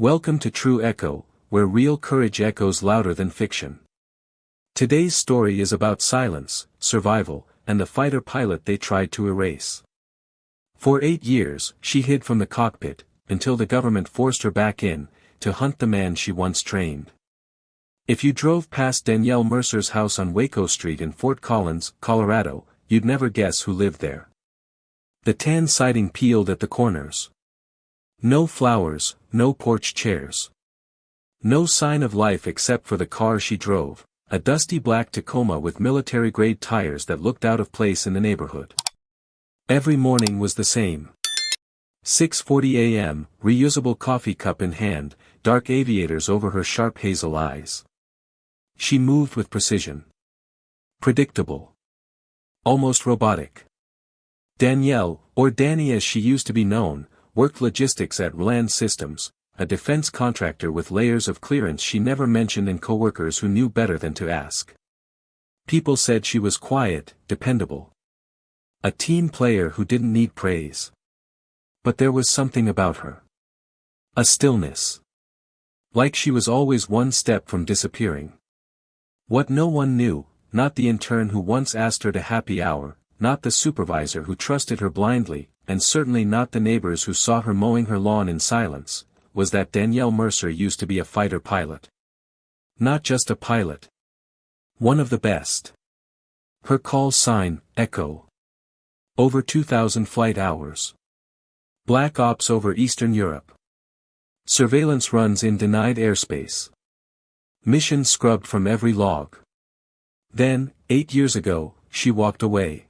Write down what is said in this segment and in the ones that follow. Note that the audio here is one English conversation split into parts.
Welcome to True Echo, where real courage echoes louder than fiction. Today's story is about silence, survival, and the fighter pilot they tried to erase. For 8 years, she hid from the cockpit, until the government forced her back in, to hunt the man she once trained. If you drove past Danielle Mercer's house on Waco Street in Fort Collins, Colorado, you'd never guess who lived there. The tan siding peeled at the corners. No flowers, no porch chairs. No sign of life except for the car she drove, a dusty black Tacoma with military-grade tires that looked out of place in the neighborhood. Every morning was the same. 6:40 a.m., reusable coffee cup in hand, dark aviators over her sharp hazel eyes. She moved with precision. Predictable. Almost robotic. Danielle, or Danny as she used to be known, worked logistics at Land Systems, a defense contractor with layers of clearance she never mentioned and coworkers who knew better than to ask. People said she was quiet, dependable. A team player who didn't need praise. But there was something about her. A stillness. Like she was always one step from disappearing. What no one knew, not the intern who once asked her to happy hour, not the supervisor who trusted her blindly, and certainly not the neighbors who saw her mowing her lawn in silence, was that Danielle Mercer used to be a fighter pilot. Not just a pilot. One of the best. Her call sign, Echo. Over 2,000 flight hours. Black Ops over Eastern Europe. Surveillance runs in denied airspace. Missions scrubbed from every log. Then, 8 years ago, she walked away.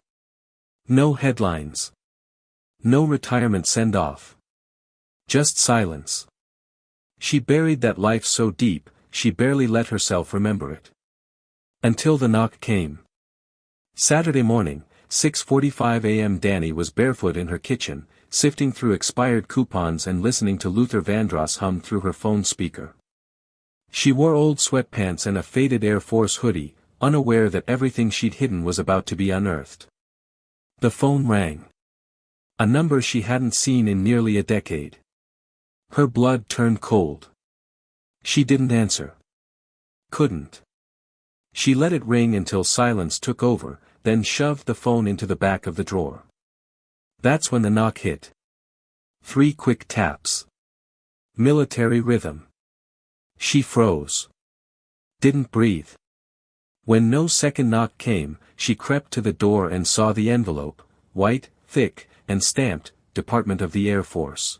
No headlines. No retirement send-off. Just silence. She buried that life so deep, she barely let herself remember it. Until the knock came. Saturday morning, 6:45 a.m. Danny was barefoot in her kitchen, sifting through expired coupons and listening to Luther Vandross hum through her phone speaker. She wore old sweatpants and a faded Air Force hoodie, unaware that everything she'd hidden was about to be unearthed. The phone rang. A number she hadn't seen in nearly a decade. Her blood turned cold. She didn't answer. Couldn't. She let it ring until silence took over, then shoved the phone into the back of the drawer. That's when the knock hit. 3 quick taps. Military rhythm. She froze. Didn't breathe. When no second knock came, she crept to the door and saw the envelope, white, thick, and stamped, Department of the Air Force.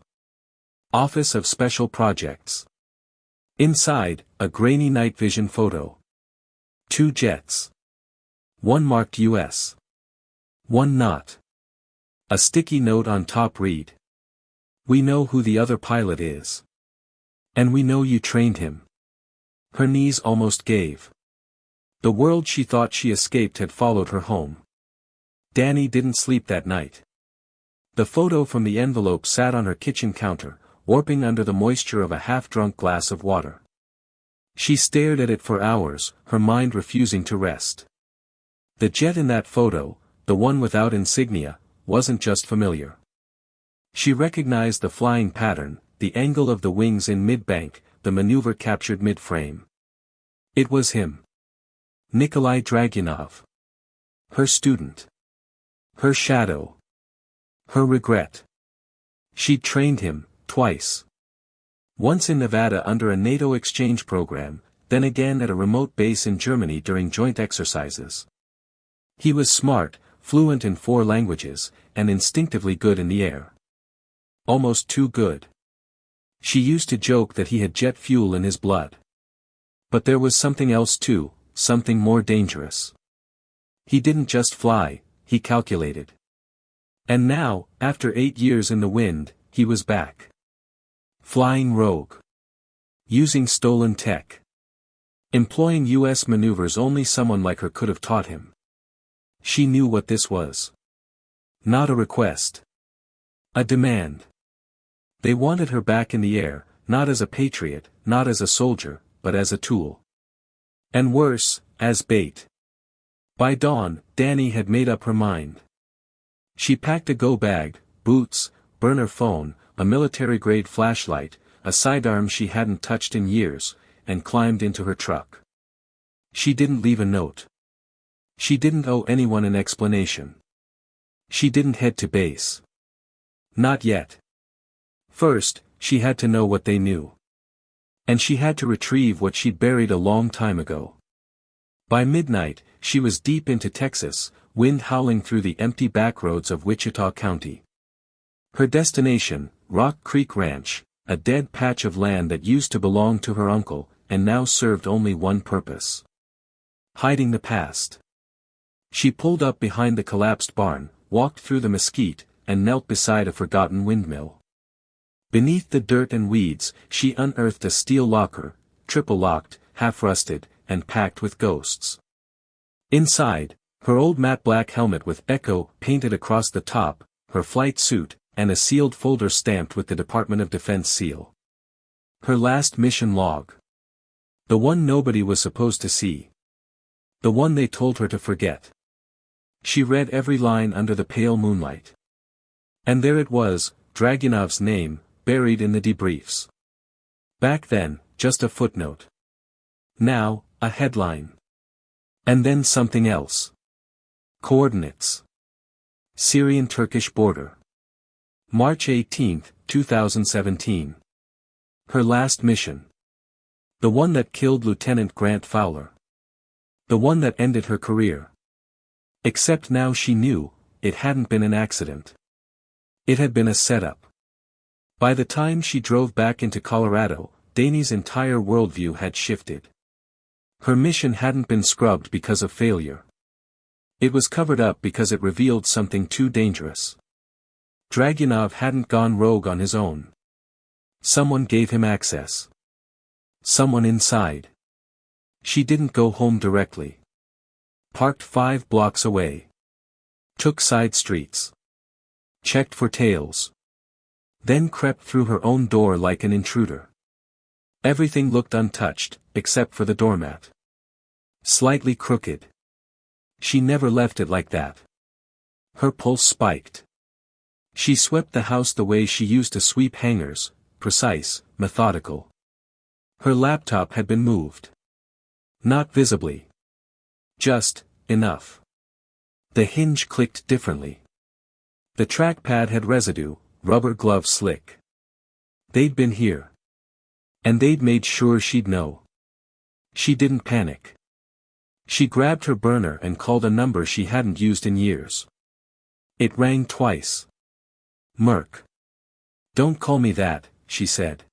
Office of Special Projects. Inside, a grainy night vision photo. 2 jets. One marked US. One not. A sticky note on top read. We know who the other pilot is. And we know you trained him. Her knees almost gave. The world she thought she escaped had followed her home. Danny didn't sleep that night. The photo from the envelope sat on her kitchen counter, warping under the moisture of a half-drunk glass of water. She stared at it for hours, her mind refusing to rest. The jet in that photo, the one without insignia, wasn't just familiar. She recognized the flying pattern, the angle of the wings in mid-bank, the maneuver captured mid-frame. It was him. Nikolai Dragunov. Her student. Her shadow. Her regret. She'd trained him, twice. Once in Nevada under a NATO exchange program, then again at a remote base in Germany during joint exercises. He was smart, fluent in 4 languages, and instinctively good in the air. Almost too good. She used to joke that he had jet fuel in his blood. But there was something else too, something more dangerous. He didn't just fly, he calculated. And now, after 8 years in the wind, he was back. Flying rogue. Using stolen tech. Employing US maneuvers only someone like her could have taught him. She knew what this was. Not a request. A demand. They wanted her back in the air, not as a patriot, not as a soldier, but as a tool. And worse, as bait. By dawn, Danny had made up her mind. She packed a go bag, boots, burner phone, a military-grade flashlight, a sidearm she hadn't touched in years, and climbed into her truck. She didn't leave a note. She didn't owe anyone an explanation. She didn't head to base. Not yet. First, she had to know what they knew. And she had to retrieve what she'd buried a long time ago. By midnight, she was deep into Texas, wind howling through the empty backroads of Wichita County. Her destination, Rock Creek Ranch, a dead patch of land that used to belong to her uncle, and now served only one purpose: hiding the past. She pulled up behind the collapsed barn, walked through the mesquite, and knelt beside a forgotten windmill. Beneath the dirt and weeds, she unearthed a steel locker, triple-locked, half-rusted, and packed with ghosts. Inside, her old matte black helmet with Echo painted across the top, her flight suit, and a sealed folder stamped with the Department of Defense seal. Her last mission log. The one nobody was supposed to see. The one they told her to forget. She read every line under the pale moonlight. And there it was, Dragunov's name, buried in the debriefs. Back then, just a footnote. Now, a headline. And then something else. Coordinates. Syrian-Turkish border. March 18, 2017. Her last mission. The one that killed Lieutenant Grant Fowler. The one that ended her career. Except now she knew, it hadn't been an accident. It had been a setup. By the time she drove back into Colorado, Dani's entire worldview had shifted. Her mission hadn't been scrubbed because of failure. It was covered up because it revealed something too dangerous. Dragunov hadn't gone rogue on his own. Someone gave him access. Someone inside. She didn't go home directly. Parked 5 blocks away. Took side streets. Checked for tails. Then crept through her own door like an intruder. Everything looked untouched, except for the doormat. Slightly crooked. She never left it like that. Her pulse spiked. She swept the house the way she used to sweep hangers, precise, methodical. Her laptop had been moved. Not visibly. Just enough. The hinge clicked differently. The trackpad had residue, rubber glove slick. They'd been here. And they'd made sure she'd know. She didn't panic. She grabbed her burner and called a number she hadn't used in years. It rang twice. Merc. Don't call me that, she said.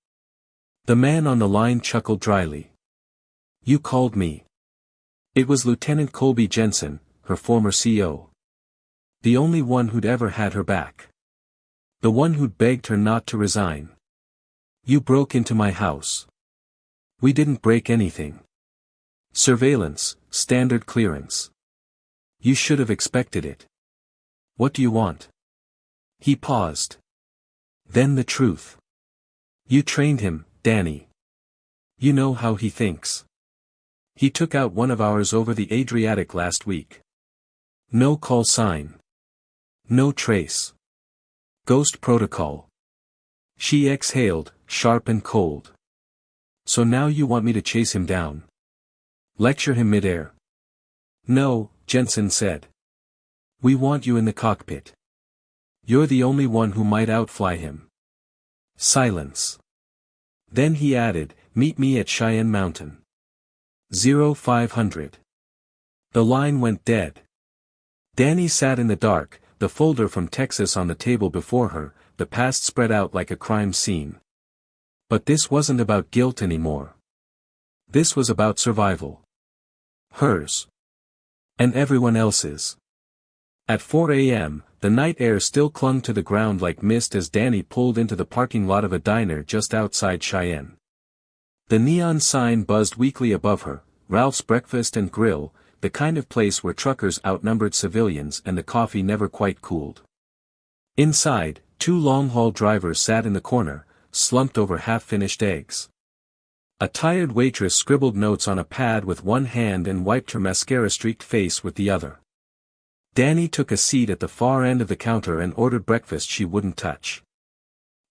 The man on the line chuckled dryly. You called me. It was Lieutenant Colby Jensen, her former CO. The only one who'd ever had her back. The one who'd begged her not to resign. You broke into my house. We didn't break anything. Surveillance, standard clearance. You should have expected it. What do you want? He paused. Then the truth. You trained him, Danny. You know how he thinks. He took out one of ours over the Adriatic last week. No call sign. No trace. Ghost protocol. She exhaled, sharp and cold. So now you want me to chase him down? Lecture him midair? No, Jensen said. We want you in the cockpit. You're the only one who might outfly him. Silence. Then he added, meet me at Cheyenne Mountain. 0500. The line went dead. Danny sat in the dark, the folder from Texas on the table before her, the past spread out like a crime scene. But this wasn't about guilt anymore. This was about survival. Hers. And everyone else's. At 4 a.m., the night air still clung to the ground like mist as Danny pulled into the parking lot of a diner just outside Cheyenne. The neon sign buzzed weakly above her, Ralph's Breakfast and Grill, the kind of place where truckers outnumbered civilians and the coffee never quite cooled. Inside, 2 long-haul drivers sat in the corner, slumped over half-finished eggs. A tired waitress scribbled notes on a pad with one hand and wiped her mascara-streaked face with the other. Danny took a seat at the far end of the counter and ordered breakfast she wouldn't touch.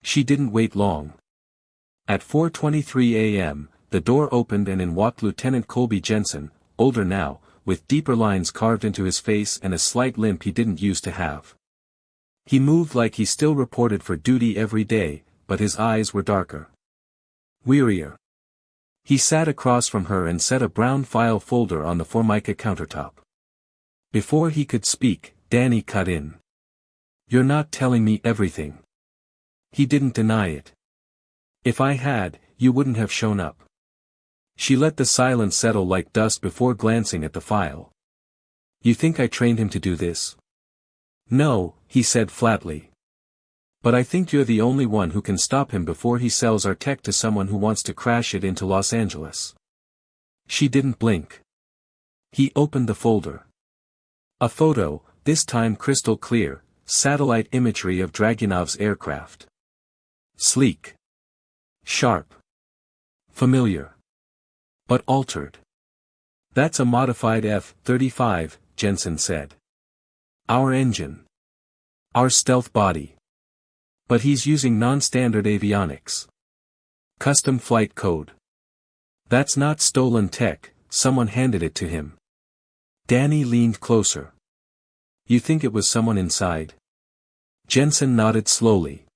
She didn't wait long. At 4:23 a.m., the door opened and in walked Lieutenant Colby Jensen, older now, with deeper lines carved into his face and a slight limp he didn't used to have. He moved like he still reported for duty every day, but his eyes were darker. Wearier. He sat across from her and set a brown file folder on the Formica countertop. Before he could speak, Danny cut in. "You're not telling me everything." He didn't deny it. "If I had, you wouldn't have shown up." She let the silence settle like dust before glancing at the file. "You think I trained him to do this?" "No," he said flatly. "But I think you're the only one who can stop him before he sells our tech to someone who wants to crash it into Los Angeles." She didn't blink. He opened the folder. A photo, this time crystal clear, satellite imagery of Dragunov's aircraft. Sleek. Sharp. Familiar. But altered. "That's a modified F-35, Jensen said. "Our engine. Our stealth body. But he's using non-standard avionics. Custom flight code. That's not stolen tech, someone handed it to him." Danny leaned closer. "You think it was someone inside?" Jensen nodded slowly.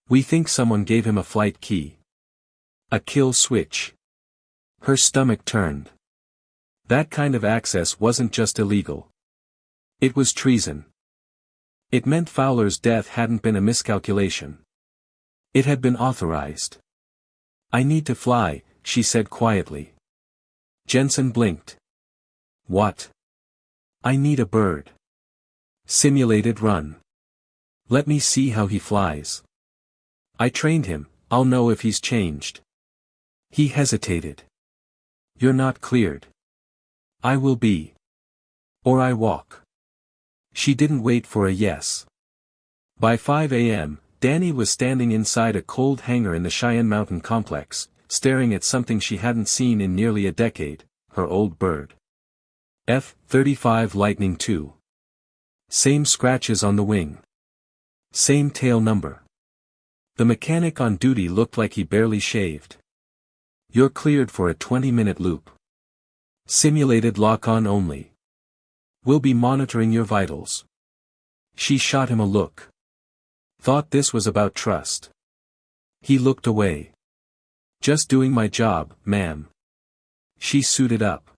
"We think someone gave him a flight key. A kill switch." Her stomach turned. That kind of access wasn't just illegal. It was treason. It meant Fowler's death hadn't been a miscalculation. It had been authorized. "I need to fly," she said quietly. Jensen blinked. "What?" "I need a bird. Simulated run. Let me see how he flies. I trained him, I'll know if he's changed." He hesitated. "You're not cleared." "I will be. Or I walk." She didn't wait for a yes. By 5 a.m., Danny was standing inside a cold hangar in the Cheyenne Mountain complex, staring at something she hadn't seen in nearly a decade, her old bird. F-35 Lightning II. Same scratches on the wing. Same tail number. The mechanic on duty looked like he barely shaved. "You're cleared for a 20-minute loop. Simulated lock-on only. We'll be monitoring your vitals." She shot him a look. Thought this was about trust. He looked away. "Just doing my job, ma'am." She suited up.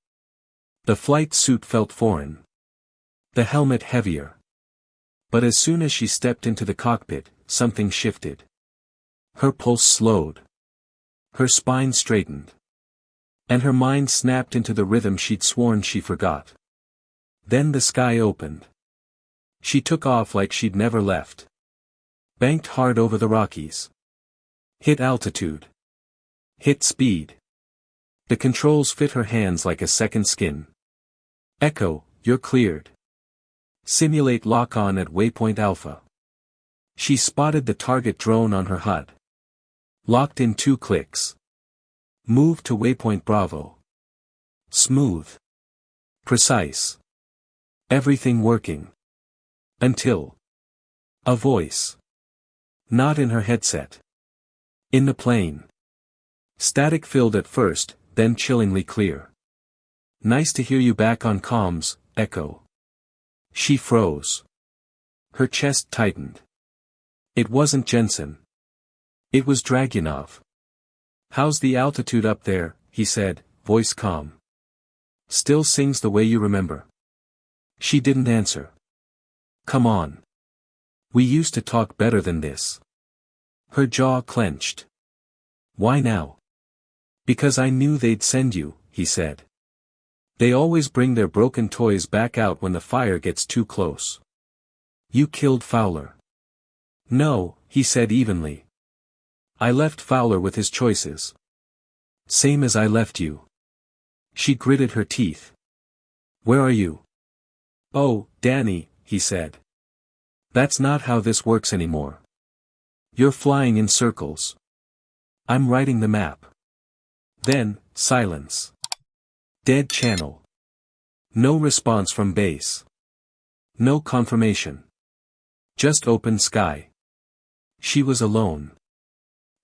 The flight suit felt foreign. The helmet heavier. But as soon as she stepped into the cockpit, something shifted. Her pulse slowed. Her spine straightened. And her mind snapped into the rhythm she'd sworn she forgot. Then the sky opened. She took off like she'd never left. Banked hard over the Rockies. Hit altitude. Hit speed. The controls fit her hands like a second skin. "Echo, you're cleared. Simulate lock-on at waypoint Alpha." She spotted the target drone on her HUD. Locked in 2 clicks. Move to waypoint Bravo. Smooth. Precise. Everything working. Until a voice. Not in her headset. In the plane. Static filled at first, then chillingly clear. "Nice to hear you back on comms, Echo." She froze. Her chest tightened. It wasn't Jensen. It was Dragunov. "How's the altitude up there?" he said, voice calm. "Still sings the way you remember?" She didn't answer. "Come on. We used to talk better than this." Her jaw clenched. "Why now?" "Because I knew they'd send you," he said. "They always bring their broken toys back out when the fire gets too close." "You killed Fowler." "No," he said evenly. "I left Fowler with his choices. Same as I left you." She gritted her teeth. "Where are you?" "Oh, Danny," he said. "That's not how this works anymore. You're flying in circles. I'm writing the map." Then, silence. Dead channel. No response from base. No confirmation. Just open sky. She was alone.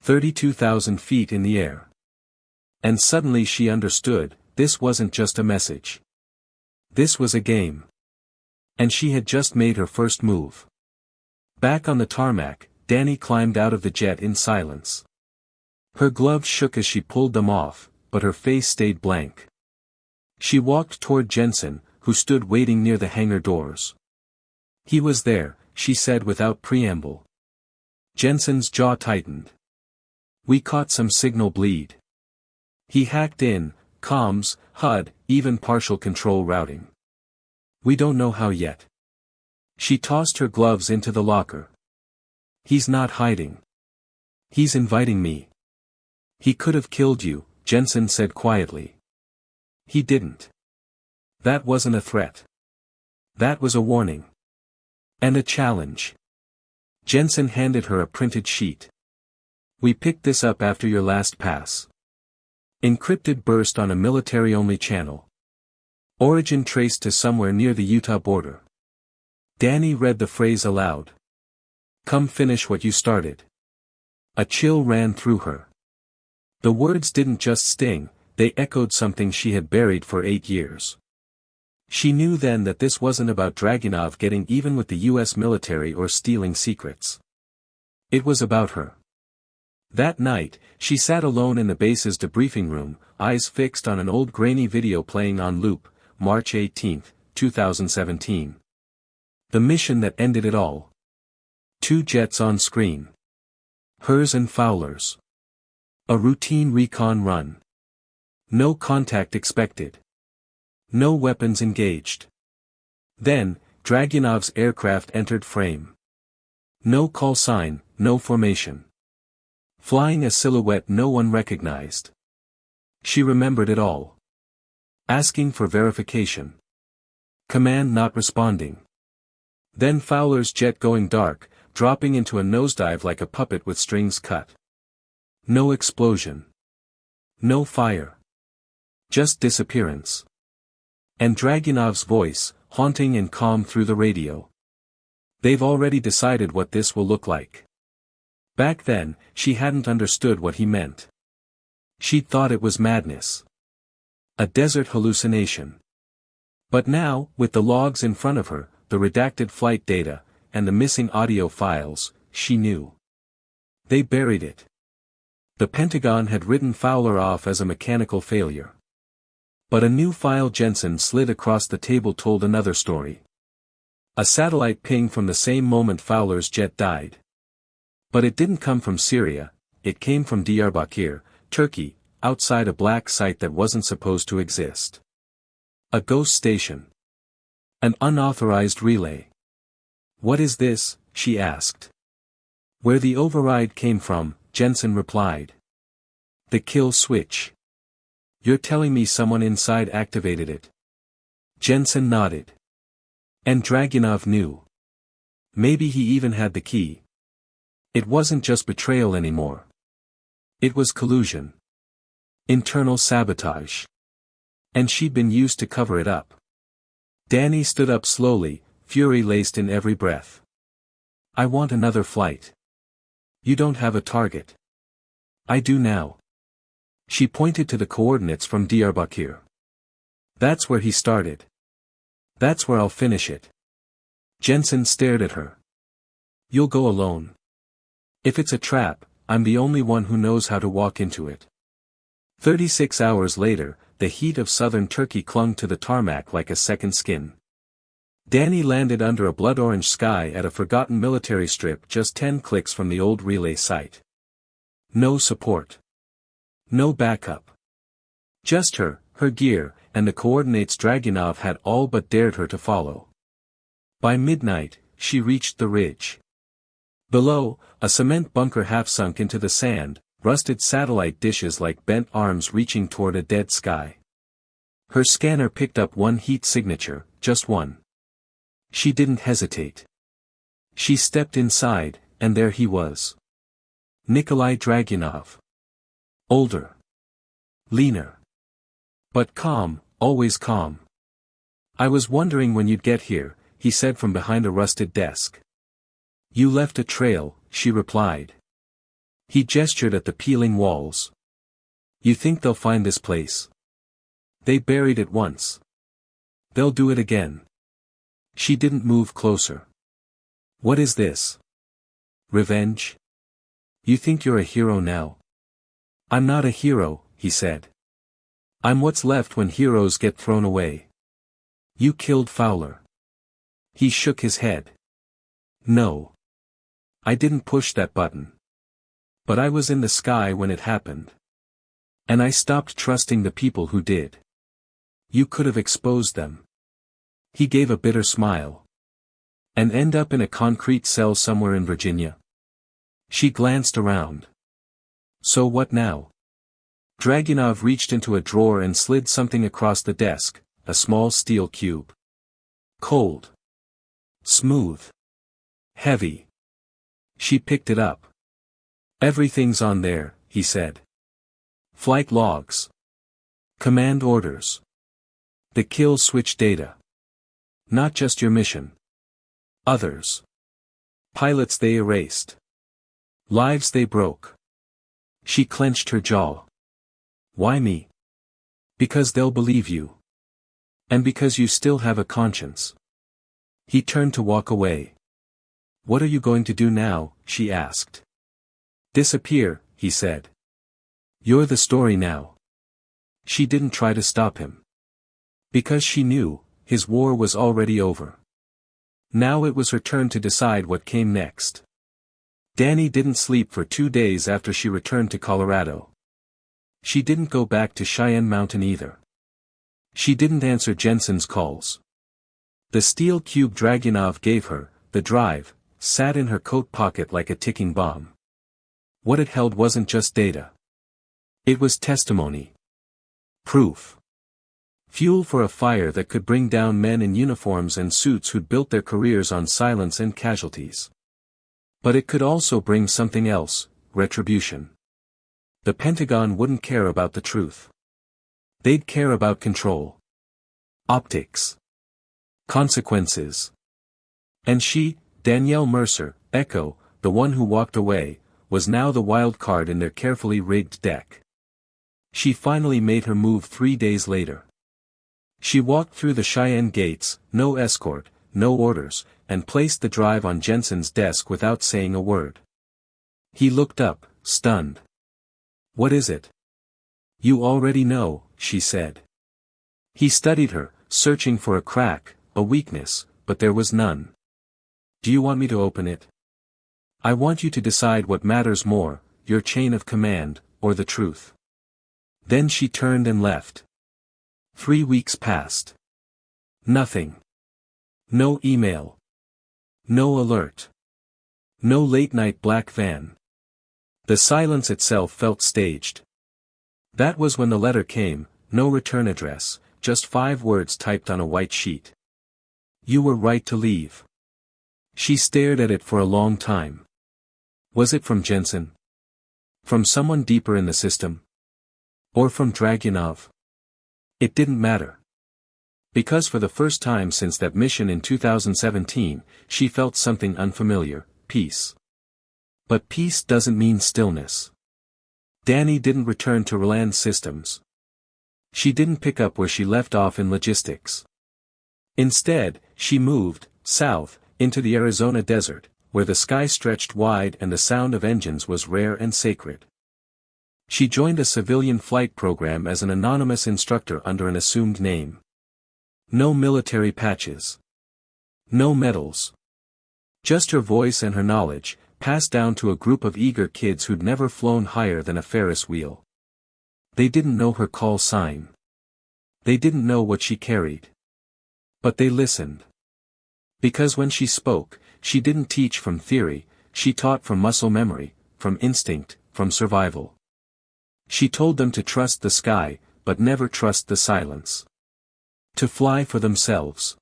32,000 feet in the air. And suddenly she understood, this wasn't just a message. This was a game. And she had just made her first move. Back on the tarmac, Dani climbed out of the jet in silence. Her gloves shook as she pulled them off, but her face stayed blank. She walked toward Jensen, who stood waiting near the hangar doors. He was there, she said without preamble. Jensen's jaw tightened. We caught some signal bleed. He hacked in, comms, HUD, even partial control routing. We don't know how yet. She tossed her gloves into the locker. He's not hiding. He's inviting me. He could have killed you, Jensen said quietly. He didn't. That wasn't a threat. That was a warning. And a challenge. Jensen handed her a printed sheet. We picked this up after your last pass. Encrypted burst on a military-only channel. Origin traced to somewhere near the Utah border. Dani read the phrase aloud. Come finish what you started. A chill ran through her. The words didn't just sting, they echoed something she had buried for 8 years. She knew then that this wasn't about Dragunov getting even with the US military or stealing secrets. It was about her. That night, she sat alone in the base's debriefing room, eyes fixed on an old grainy video playing on loop, March 18, 2017. The mission that ended it all. 2 jets on screen. Hers and Fowler's. A routine recon run. No contact expected. No weapons engaged. Then, Dragunov's aircraft entered frame. No call sign, no formation. Flying a silhouette no one recognized. She remembered it all. Asking for verification. Command not responding. Then Fowler's jet going dark, dropping into a nosedive like a puppet with strings cut. No explosion. No fire. Just disappearance. And Dragunov's voice, haunting and calm through the radio. They've already decided what this will look like. Back then, she hadn't understood what he meant. She'd thought it was madness. A desert hallucination. But now, with the logs in front of her, the redacted flight data, and the missing audio files, she knew. They buried it. The Pentagon had written Fowler off as a mechanical failure. But a new file Jensen slid across the table told another story. A satellite ping from the same moment Fowler's jet died. But it didn't come from Syria, it came from Diyarbakir, Turkey, outside a black site that wasn't supposed to exist. A ghost station. An unauthorized relay. What is this? She asked. Where the override came from, Jensen replied. The kill switch. You're telling me someone inside activated it? Jensen nodded. And Dragunov knew. Maybe he even had the key. It wasn't just betrayal anymore. It was collusion. Internal sabotage. And she'd been used to cover it up. Dani stood up slowly, fury laced in every breath. I want another flight. You don't have a target. I do now. She pointed to the coordinates from Diyarbakir. That's where he started. That's where I'll finish it. Jensen stared at her. You'll go alone. If it's a trap, I'm the only one who knows how to walk into it. 36 hours later, the heat of southern Turkey clung to the tarmac like a second skin. Dani landed under a blood-orange sky at a forgotten military strip just 10 clicks from the old relay site. No support. No backup. Just her gear, and the coordinates Dragunov had all but dared her to follow. By midnight, she reached the ridge. Below, a cement bunker half sunk into the sand, rusted satellite dishes like bent arms reaching toward a dead sky. Her scanner picked up one heat signature, just one. She didn't hesitate. She stepped inside, and there he was. Nikolai Dragunov. Older. Leaner. But calm, always calm. I was wondering when you'd get here, he said from behind a rusted desk. You left a trail, she replied. He gestured at the peeling walls. You think they'll find this place? They buried it once. They'll do it again. She didn't move closer. What is this? Revenge? You think you're a hero now? I'm not a hero, he said. I'm what's left when heroes get thrown away. You killed Fowler. He shook his head. No. I didn't push that button. But I was in the sky when it happened. And I stopped trusting the people who did. You could have exposed them. He gave a bitter smile. And end up in a concrete cell somewhere in Virginia? She glanced around. So what now? Dragunov reached into a drawer and slid something across the desk, a small steel cube. Cold. Smooth. Heavy. She picked it up. Everything's on there, he said. Flight logs. Command orders. The kill switch data. Not just your mission. Others. Pilots they erased. Lives they broke. She clenched her jaw. Why me? Because they'll believe you. And because you still have a conscience. He turned to walk away. What are you going to do now? She asked. Disappear, he said. You're the story now. She didn't try to stop him. Because she knew, his war was already over. Now it was her turn to decide what came next. Dani didn't sleep for 2 days after she returned to Colorado. She didn't go back to Cheyenne Mountain either. She didn't answer Jensen's calls. The steel cube Dragunov gave her, the drive, sat in her coat pocket like a ticking bomb. What it held wasn't just data. It was testimony. Proof. Fuel for a fire that could bring down men in uniforms and suits who'd built their careers on silence and casualties. But it could also bring something else, retribution. The Pentagon wouldn't care about the truth. They'd care about control. Optics. Consequences. And she, Danielle Mercer, Echo, the one who walked away, was now the wild card in their carefully rigged deck. She finally made her move 3 days later. She walked through the Cheyenne gates, no escort, no orders, and placed the drive on Jensen's desk without saying a word. He looked up, stunned. What is it? You already know, she said. He studied her, searching for a crack, a weakness, but there was none. Do you want me to open it? I want you to decide what matters more, your chain of command, or the truth. Then she turned and left. 3 weeks passed. Nothing. No email. No alert. No late-night black van. The silence itself felt staged. That was when the letter came, no return address, just 5 words typed on a white sheet. You were right to leave. She stared at it for a long time. Was it from Jensen? From someone deeper in the system? Or from Dragunov? It didn't matter. Because for the first time since that mission in 2017, she felt something unfamiliar, peace. But peace doesn't mean stillness. Dani didn't return to Roland Systems. She didn't pick up where she left off in logistics. Instead, she moved, south, into the Arizona desert, where the sky stretched wide and the sound of engines was rare and sacred. She joined a civilian flight program as an anonymous instructor under an assumed name. No military patches. No medals. Just her voice and her knowledge, passed down to a group of eager kids who'd never flown higher than a Ferris wheel. They didn't know her call sign. They didn't know what she carried. But they listened. Because when she spoke, she didn't teach from theory, she taught from muscle memory, from instinct, from survival. She told them to trust the sky, but never trust the silence. To fly for themselves.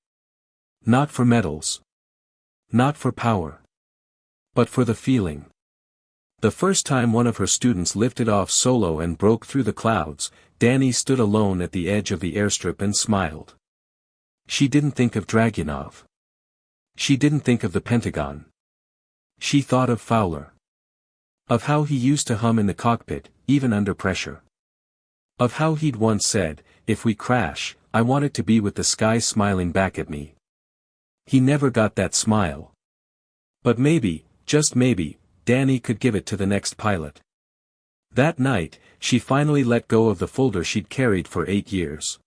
Not for medals. Not for power. But for the feeling. The first time one of her students lifted off solo and broke through the clouds, Dani stood alone at the edge of the airstrip and smiled. She didn't think of Dragunov. She didn't think of the Pentagon. She thought of Fowler. Of how he used to hum in the cockpit, even under pressure. Of how he'd once said, "If we crash, I want it to be with the sky smiling back at me." He never got that smile. But maybe, just maybe, Danny could give it to the next pilot. That night, she finally let go of the folder she'd carried for 8 years.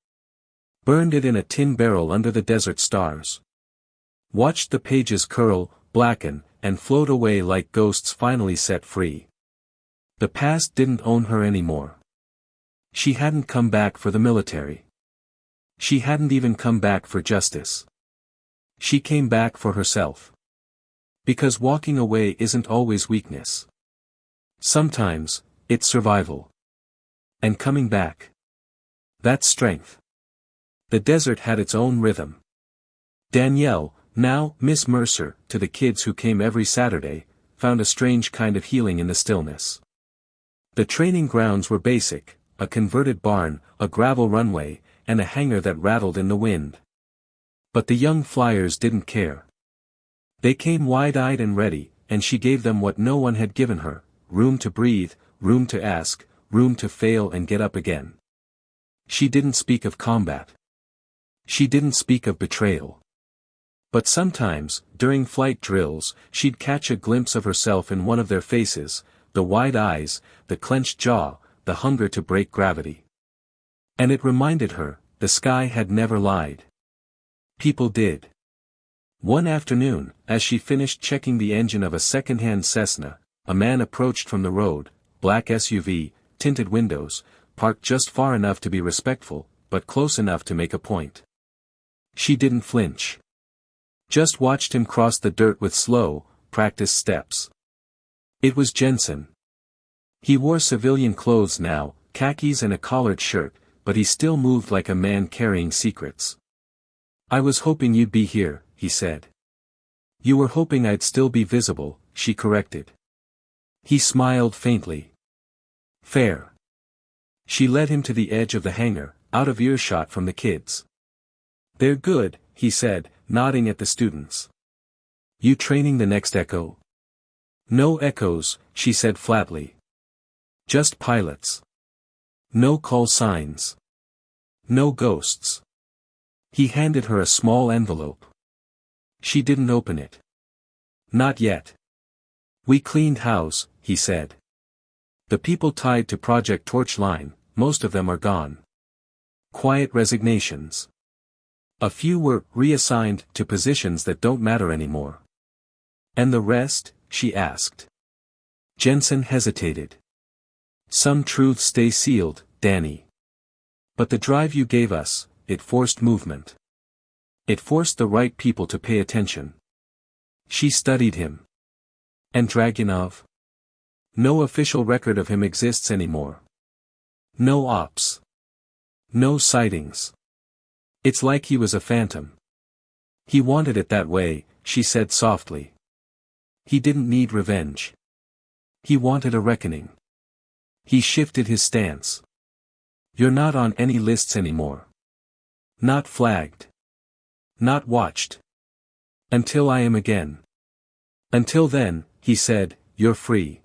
Burned it in a tin barrel under the desert stars. Watched the pages curl, blacken, and float away like ghosts finally set free. The past didn't own her anymore. She hadn't come back for the military. She hadn't even come back for justice. She came back for herself. Because walking away isn't always weakness. Sometimes, it's survival. And coming back. That's strength. The desert had its own rhythm. Danielle, now Miss Mercer, to the kids who came every Saturday, found a strange kind of healing in the stillness. The training grounds were basic, a converted barn, a gravel runway, and a hangar that rattled in the wind. But the young flyers didn't care. They came wide-eyed and ready, and she gave them what no one had given her: room to breathe, room to ask, room to fail and get up again. She didn't speak of combat. She didn't speak of betrayal. But sometimes, during flight drills, she'd catch a glimpse of herself in one of their faces, the wide eyes, the clenched jaw, the hunger to break gravity. And it reminded her, the sky had never lied. People did. One afternoon, as she finished checking the engine of a second-hand Cessna, a man approached from the road, black SUV, tinted windows, parked just far enough to be respectful, but close enough to make a point. She didn't flinch. Just watched him cross the dirt with slow, practiced steps. It was Jensen. He wore civilian clothes now, khakis and a collared shirt, but he still moved like a man carrying secrets. "I was hoping you'd be here," he said. "You were hoping I'd still be visible," she corrected. He smiled faintly. "Fair." She led him to the edge of the hangar, out of earshot from the kids. "They're good," he said, nodding at the students. "You training the next Echo?" "No echoes," she said flatly. "Just pilots. No call signs. No ghosts." He handed her a small envelope. She didn't open it. "Not yet. We cleaned house," he said. "The people tied to Project Torchline, most of them are gone. Quiet resignations. A few were reassigned to positions that don't matter anymore." "And the rest?" she asked. Jensen hesitated. "Some truths stay sealed, Danny. But the drive you gave us, it forced movement. It forced the right people to pay attention." She studied him. "And Dragunov? No official record of him exists anymore. No ops. No sightings. It's like he was a phantom." "He wanted it that way," she said softly. "He didn't need revenge. He wanted a reckoning." He shifted his stance. "You're not on any lists anymore. Not flagged. Not watched. Until I am again. Until then," he said, "you're free."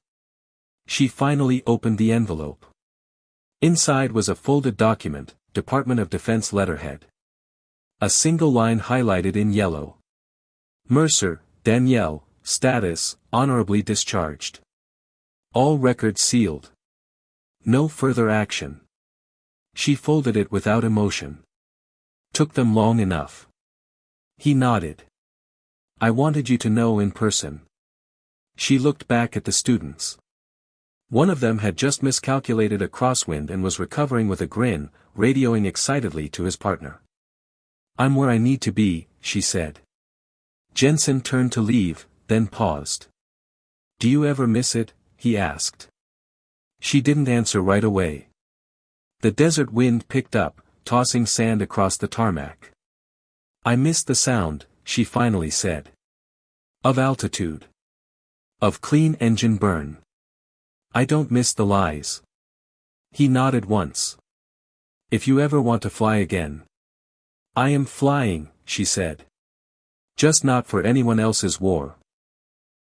She finally opened the envelope. Inside was a folded document, Department of Defense letterhead. A single line highlighted in yellow. "Mercer, Danielle, status, honorably discharged. All records sealed. No further action." She folded it without emotion. "Took them long enough." He nodded. "I wanted you to know in person." She looked back at the students. One of them had just miscalculated a crosswind and was recovering with a grin, radioing excitedly to his partner. "I'm where I need to be," she said. Jensen turned to leave, then paused. "Do you ever miss it?" he asked. She didn't answer right away. The desert wind picked up, tossing sand across the tarmac. "I miss the sound," she finally said. "Of altitude. Of clean engine burn. I don't miss the lies." He nodded once. "If you ever want to fly again." "I am flying," she said. "Just not for anyone else's war."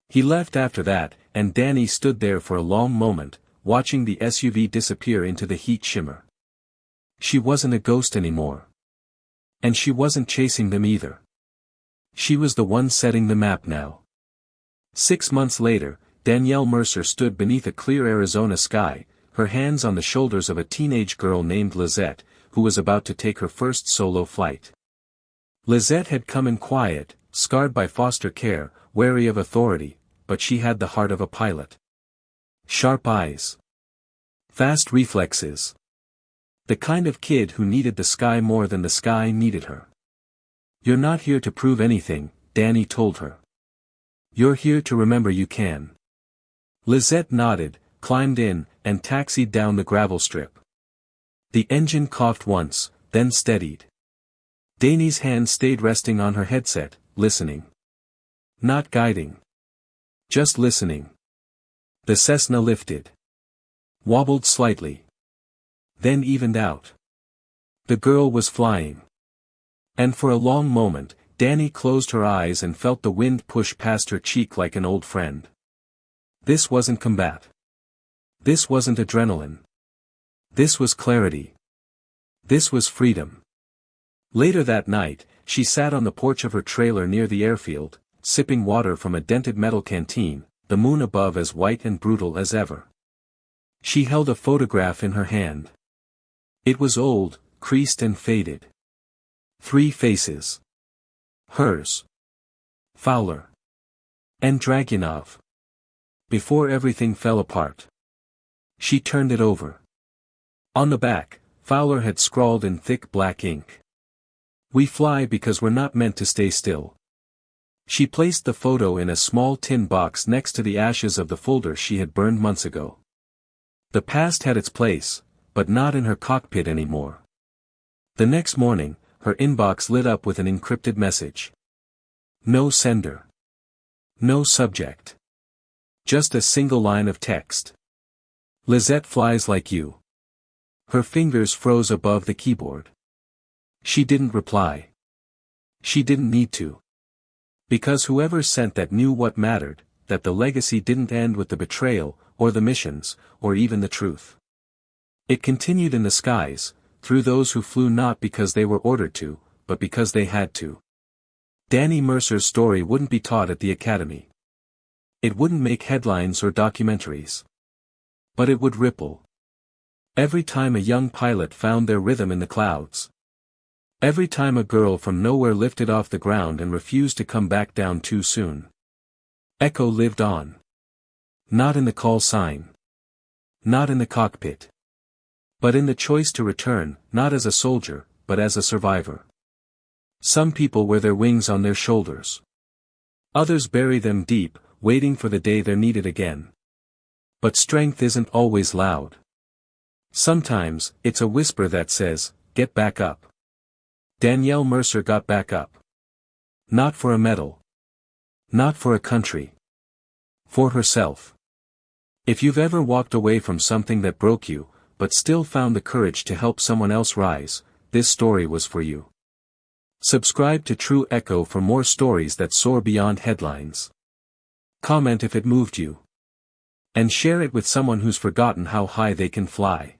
He left after that, and Danny stood there for a long moment, watching the SUV disappear into the heat shimmer. She wasn't a ghost anymore. And she wasn't chasing them either. She was the one setting the map now. 6 months later, Danielle Mercer stood beneath a clear Arizona sky, her hands on the shoulders of a teenage girl named Lizette, who was about to take her first solo flight. Lizette had come in quiet, scarred by foster care, wary of authority, but she had the heart of a pilot. Sharp eyes. Fast reflexes. The kind of kid who needed the sky more than the sky needed her. "You're not here to prove anything," Danny told her. "You're here to remember you can." Lizette nodded, climbed in, and taxied down the gravel strip. The engine coughed once, then steadied. Danny's hand stayed resting on her headset, listening. Not guiding. Just listening. The Cessna lifted. Wobbled slightly. Then evened out. The girl was flying. And for a long moment, Danny closed her eyes and felt the wind push past her cheek like an old friend. This wasn't combat. This wasn't adrenaline. This was clarity. This was freedom. Later that night, she sat on the porch of her trailer near the airfield, sipping water from a dented metal canteen, the moon above as white and brutal as ever. She held a photograph in her hand. It was old, creased and faded. 3 faces. Hers. Fowler. And Dragunov. Before everything fell apart. She turned it over. On the back, Fowler had scrawled in thick black ink. "We fly because we're not meant to stay still." She placed the photo in a small tin box next to the ashes of the folder she had burned months ago. The past had its place, but not in her cockpit anymore. The next morning, her inbox lit up with an encrypted message. No sender. No subject. Just a single line of text. "Lizette flies like you." Her fingers froze above the keyboard. She didn't reply. She didn't need to. Because whoever sent that knew what mattered, that the legacy didn't end with the betrayal, or the missions, or even the truth. It continued in the skies, through those who flew not because they were ordered to, but because they had to. Danny Mercer's story wouldn't be taught at the academy. It wouldn't make headlines or documentaries. But it would ripple. Every time a young pilot found their rhythm in the clouds. Every time a girl from nowhere lifted off the ground and refused to come back down too soon. Echo lived on. Not in the call sign. Not in the cockpit. But in the choice to return, not as a soldier, but as a survivor. Some people wear their wings on their shoulders. Others bury them deep, waiting for the day they're needed again. But strength isn't always loud. Sometimes, it's a whisper that says, "Get back up." Danielle Mercer got back up. Not for a medal. Not for a country. For herself. If you've ever walked away from something that broke you, but still found the courage to help someone else rise, this story was for you. Subscribe to True Echo for more stories that soar beyond headlines. Comment if it moved you. And share it with someone who's forgotten how high they can fly.